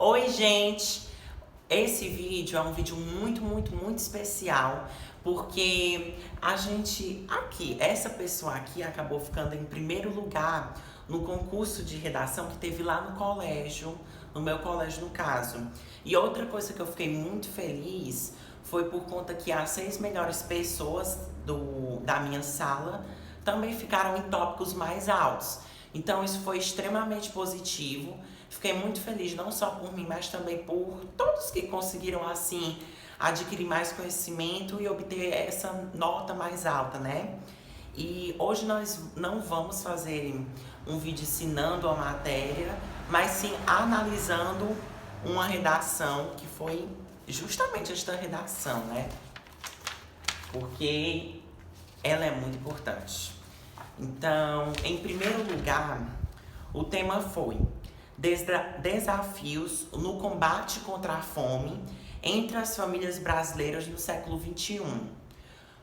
Oi, gente! Esse vídeo é um vídeo muito especial, porque essa pessoa aqui acabou ficando em primeiro lugar no concurso de redação que teve lá no colégio, no meu colégio no caso. E outra coisa que eu fiquei muito feliz foi por conta que as 6 melhores pessoas da minha sala também ficaram em tópicos mais altos. Então isso foi extremamente positivo. Fiquei muito feliz, não só por mim, mas também por todos que conseguiram, assim, adquirir mais conhecimento e obter essa nota mais alta, né? E hoje nós não vamos fazer um vídeo ensinando a matéria, mas sim analisando uma redação, que foi justamente esta redação, né? Porque ela é muito importante. Então, em primeiro lugar, o tema foi desafios no combate contra a fome entre as famílias brasileiras no século XXI.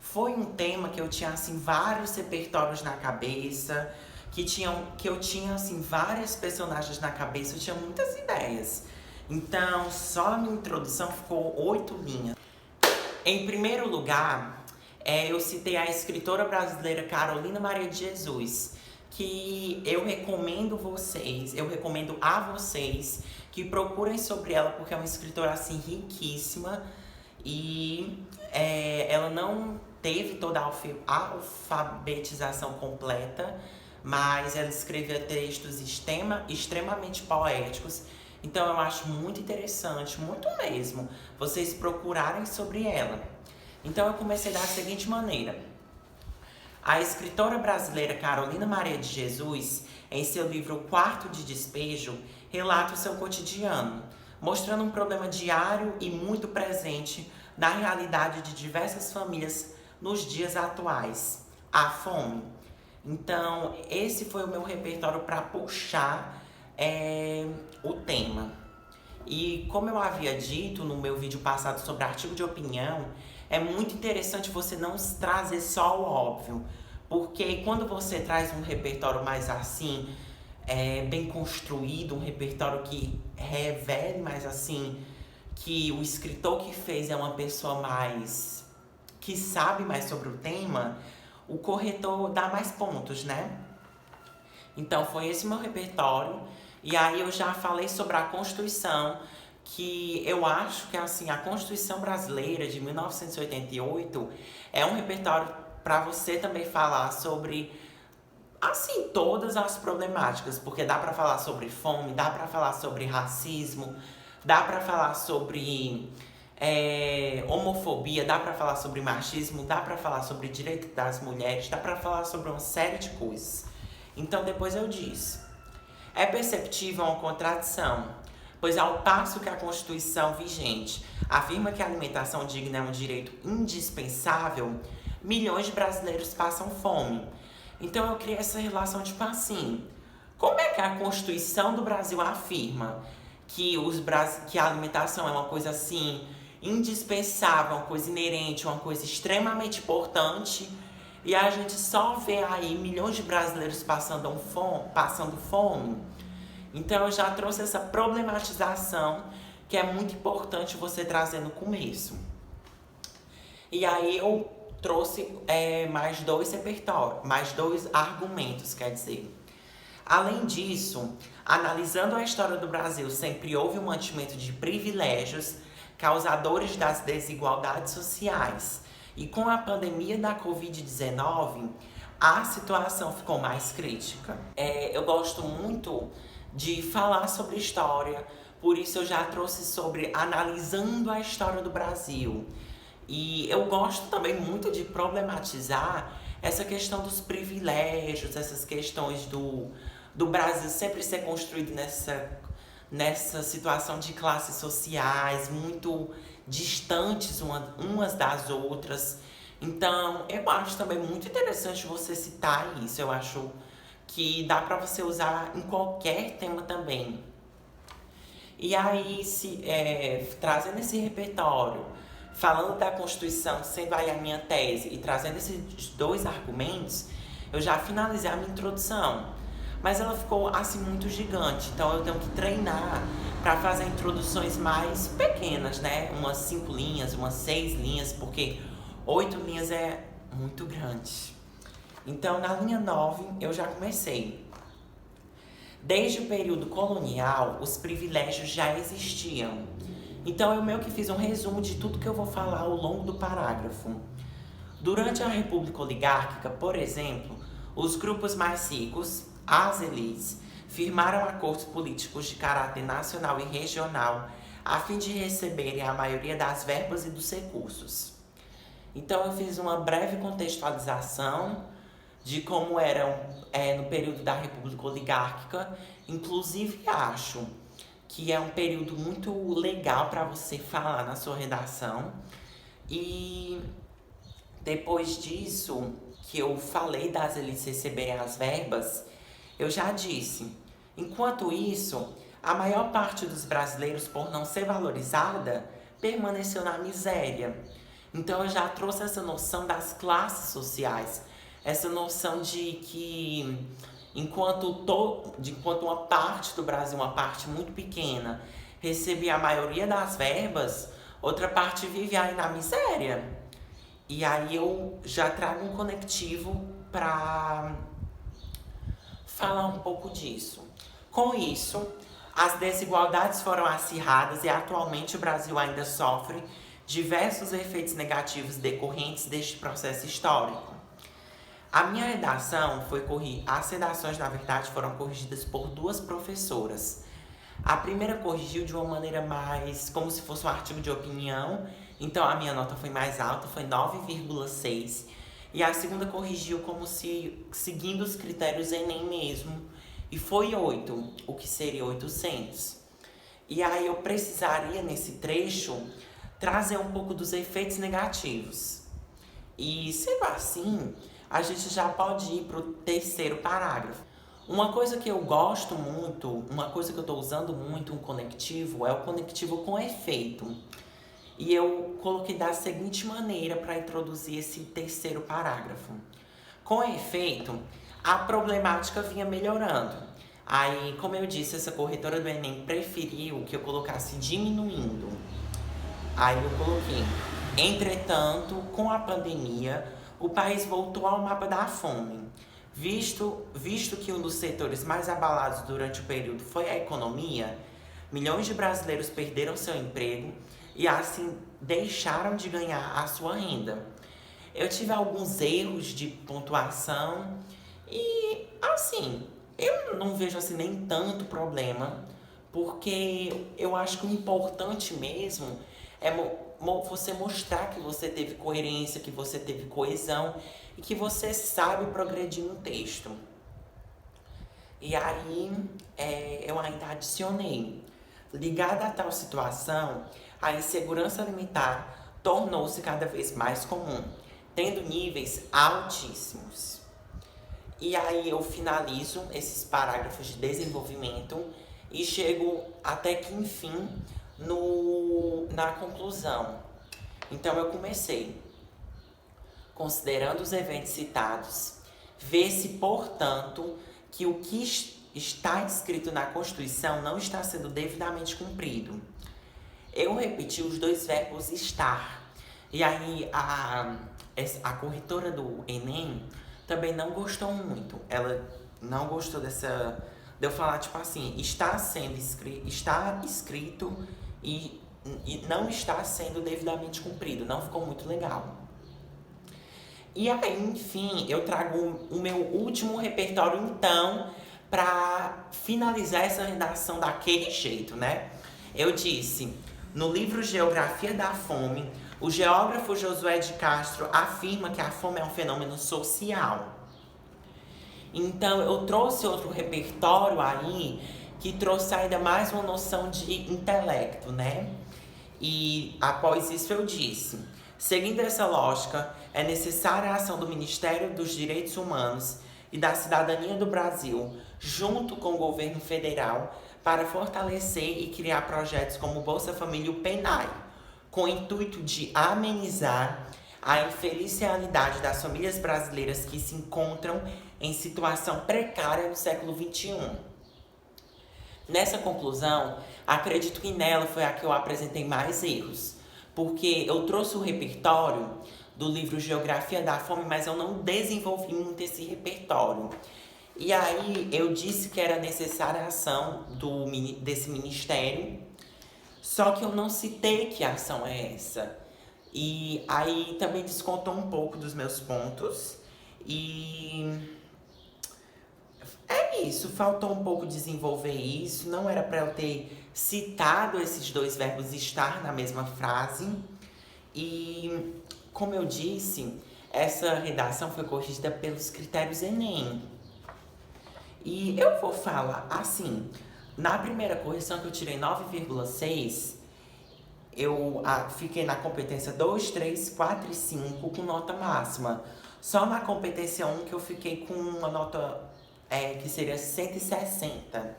Foi um tema que eu tinha assim vários repertórios na cabeça, que eu tinha assim várias personagens na cabeça, eu tinha muitas ideias. Então, só a minha introdução ficou 8 linhas. Em primeiro lugar, eu citei a escritora brasileira Carolina Maria de Jesus, que eu recomendo a vocês que procurem sobre ela, porque é uma escritora assim riquíssima e ela não teve toda a alfabetização completa, mas ela escrevia textos extremamente poéticos. Então eu acho muito interessante, muito mesmo, vocês procurarem sobre ela. Então eu comecei da seguinte maneira. A escritora brasileira Carolina Maria de Jesus, em seu livro Quarto de Despejo, relata o seu cotidiano, mostrando um problema diário e muito presente na realidade de diversas famílias nos dias atuais: a fome. Então, esse foi o meu repertório para puxar o tema. E como eu havia dito no meu vídeo passado sobre artigo de opinião, é muito interessante você não trazer só o óbvio, porque quando você traz um repertório mais assim, bem construído, um repertório que revele mais assim, que o escritor que fez é uma pessoa mais que sabe mais sobre o tema, o corretor dá mais pontos, né? Então foi esse meu repertório. E aí eu já falei sobre a Constituição, que eu acho que assim, a Constituição Brasileira de 1988 é um repertório para você também falar sobre assim todas as problemáticas, porque dá para falar sobre fome, dá para falar sobre racismo, dá para falar sobre homofobia, dá para falar sobre machismo, dá para falar sobre direito das mulheres, dá para falar sobre uma série de coisas. Então depois eu disse: é perceptível uma contradição, pois ao passo que a Constituição vigente afirma que a alimentação digna é um direito indispensável, milhões de brasileiros passam fome. Então eu criei essa relação tipo assim: como é que a Constituição do Brasil afirma que a alimentação é uma coisa assim indispensável, uma coisa inerente, uma coisa extremamente importante, e a gente só vê aí milhões de brasileiros passando fome? Então eu já trouxe essa problematização que é muito importante você trazer no começo. E aí eu trouxe mais dois argumentos, quer dizer. Além disso, analisando a história do Brasil, sempre houve um mantimento de privilégios causadores das desigualdades sociais. E com a pandemia da Covid-19, a situação ficou mais crítica. Eu gosto muito de falar sobre história, por isso eu já trouxe sobre analisando a história do Brasil. E eu gosto também muito de problematizar essa questão dos privilégios, essas questões do Brasil sempre ser construído nessa situação de classes sociais muito distantes umas das outras. Então, eu acho também muito interessante você citar isso. Eu acho que dá para você usar em qualquer tema também. E aí, trazendo esse repertório, falando da Constituição, sendo aí a minha tese, e trazendo esses dois argumentos, eu já finalizei a minha introdução. Mas ela ficou assim muito gigante, então eu tenho que treinar para fazer introduções mais pequenas, né? Umas 5 linhas, umas 6 linhas, porque 8 linhas é muito grande. Então, na linha 9, eu já comecei. Desde o período colonial, os privilégios já existiam. Então, eu meio que fiz um resumo de tudo que eu vou falar ao longo do parágrafo. Durante a República Oligárquica, por exemplo, os grupos mais ricos, as elites, firmaram acordos políticos de caráter nacional e regional a fim de receberem a maioria das verbas e dos recursos. Então, eu fiz uma breve contextualização de como eram no período da República Oligárquica. Inclusive, acho que é um período muito legal para você falar na sua redação. E depois disso, que eu falei das elites receberem as verbas, eu já disse. Enquanto isso, a maior parte dos brasileiros, por não ser valorizada, permaneceu na miséria. Então eu já trouxe essa noção das classes sociais, essa noção de que enquanto uma parte do Brasil, uma parte muito pequena, recebia a maioria das verbas, outra parte vive aí na miséria. E aí eu já trago um conectivo para falar um pouco disso. Com isso, as desigualdades foram acirradas e atualmente o Brasil ainda sofre diversos efeitos negativos decorrentes deste processo histórico. A minha redação foi as redações, na verdade, foram corrigidas por 2 professoras. A primeira corrigiu de uma maneira mais como se fosse um artigo de opinião, então a minha nota foi mais alta, foi 9,6. E a segunda corrigiu como se seguindo os critérios Enem mesmo, e foi 8, o que seria 800. E aí eu precisaria, nesse trecho, trazer um pouco dos efeitos negativos. E sendo assim, a gente já pode ir para o 3º parágrafo. Uma coisa que eu gosto muito, uma coisa que eu estou usando muito, um conectivo, é o conectivo com efeito. E eu coloquei da seguinte maneira para introduzir esse 3º parágrafo. Com efeito, a problemática vinha melhorando. Aí, como eu disse, essa corretora do Enem preferiu que eu colocasse diminuindo. Aí eu coloquei: entretanto, com a pandemia, o país voltou ao mapa da fome. Visto que um dos setores mais abalados durante o período foi a economia, milhões de brasileiros perderam seu emprego e assim deixaram de ganhar a sua renda. Eu tive alguns erros de pontuação e, assim, eu não vejo assim nem tanto problema, porque eu acho que o importante mesmo é você mostrar que você teve coerência, que você teve coesão e que você sabe progredir no texto. E aí, eu ainda adicionei: ligada a tal situação, a insegurança alimentar tornou-se cada vez mais comum, tendo níveis altíssimos. E aí eu finalizo esses parágrafos de desenvolvimento e chego até que, enfim, na conclusão. Então eu comecei: considerando os eventos citados, vê-se, portanto, que o que está escrito na Constituição não está sendo devidamente cumprido. Eu repeti os 2 verbos estar. E aí a corretora do Enem também não gostou muito. Ela não gostou de eu falar tipo assim: está escrito e não está sendo devidamente cumprido. Não ficou muito legal. E aí, enfim, eu trago o meu último repertório, então, para finalizar essa redação daquele jeito, né? Eu disse: no livro Geografia da Fome, o geógrafo Josué de Castro afirma que a fome é um fenômeno social. Então, eu trouxe outro repertório aí, que trouxe ainda mais uma noção de intelecto, né? E após isso eu disse: seguindo essa lógica, é necessária a ação do Ministério dos Direitos Humanos e da Cidadania do Brasil, junto com o governo federal, para fortalecer e criar projetos como o Bolsa Família e o PENAI, com o intuito de amenizar a infeliz realidade das famílias brasileiras que se encontram em situação precária no século XXI. Nessa conclusão, acredito que nela foi a que eu apresentei mais erros, porque eu trouxe o repertório do livro Geografia da Fome, mas eu não desenvolvi muito esse repertório. E aí eu disse que era necessária a ação desse ministério, só que eu não citei que ação é essa. E aí também descontou um pouco dos meus pontos. E é isso, faltou um pouco desenvolver isso. Não era para eu ter citado esses dois verbos estar na mesma frase. E, como eu disse, essa redação foi corrigida pelos critérios Enem. E eu vou falar assim, na primeira correção que eu tirei 9,6, eu fiquei na competência 2, 3, 4 e 5 com nota máxima. Só na competência 1 que eu fiquei com uma nota que seria 160.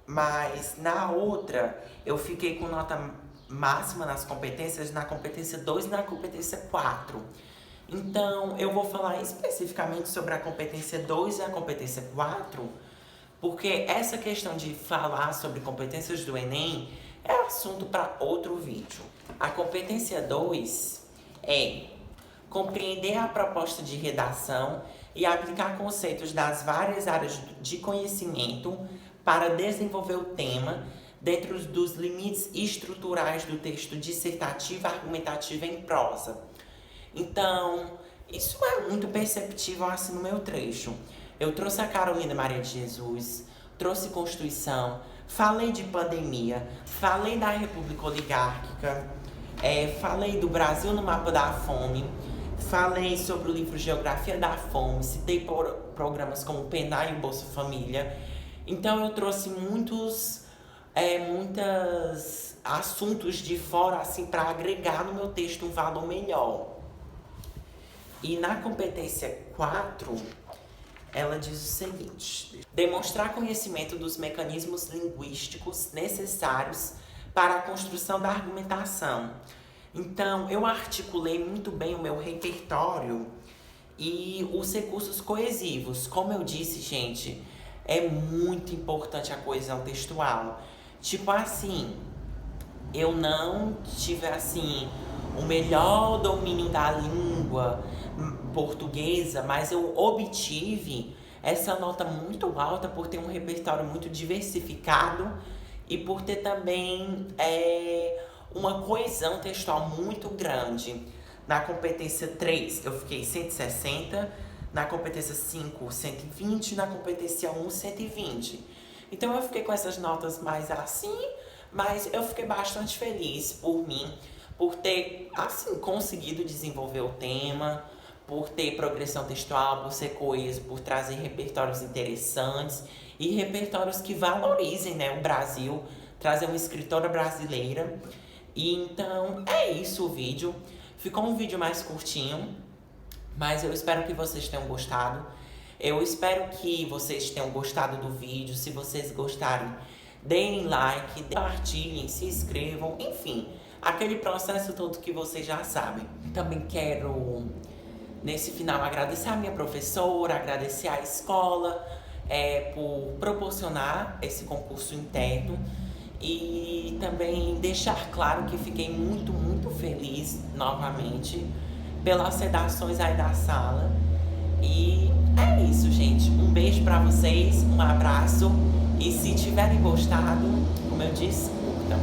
Mas na outra, eu fiquei com nota máxima nas competências, na competência 2 e na competência 4. Então, eu vou falar especificamente sobre a competência 2 e a competência 4, porque essa questão de falar sobre competências do Enem é assunto para outro vídeo. A competência 2 é compreender a proposta de redação e aplicar conceitos das várias áreas de conhecimento para desenvolver o tema dentro dos limites estruturais do texto dissertativo argumentativo em prosa. Então, isso é muito perceptível assim no meu trecho. Eu trouxe a Carolina Maria de Jesus, trouxe Constituição, falei de pandemia, falei da República Oligárquica, falei do Brasil no mapa da fome, falei sobre o livro Geografia da Fome, citei programas como o PENAI e o Bolsa Família. Então eu trouxe muitos assuntos de fora assim para agregar no meu texto um valor melhor. E na competência 4, ela diz o seguinte: demonstrar conhecimento dos mecanismos linguísticos necessários para a construção da argumentação. Então, eu articulei muito bem o meu repertório e os recursos coesivos. Como eu disse, gente, é muito importante a coesão textual. Tipo assim, eu não tive assim o melhor domínio da língua portuguesa, mas eu obtive essa nota muito alta por ter um repertório muito diversificado e por ter também uma coesão textual muito grande. Na competência 3 eu fiquei 160, na competência 5, 120, na competência 1, 120. Então eu fiquei com essas notas mais assim, mas eu fiquei bastante feliz por mim, por ter assim conseguido desenvolver o tema, por ter progressão textual, por ser coeso, por trazer repertórios interessantes e repertórios que valorizem, né, o Brasil, trazer uma escritora brasileira. E então é isso o vídeo. Ficou um vídeo mais curtinho, mas eu espero que vocês tenham gostado. Eu espero que vocês tenham gostado do vídeo. Se vocês gostarem, deem like, compartilhem, se inscrevam, enfim, aquele processo todo que vocês já sabem. Também quero, nesse final, agradecer a minha professora, agradecer à escola por proporcionar esse concurso interno e também deixar claro que fiquei muito, muito feliz novamente pelas redações aí da sala. E é isso, gente. Um beijo pra vocês, um abraço. E se tiverem gostado, como eu disse, curtam.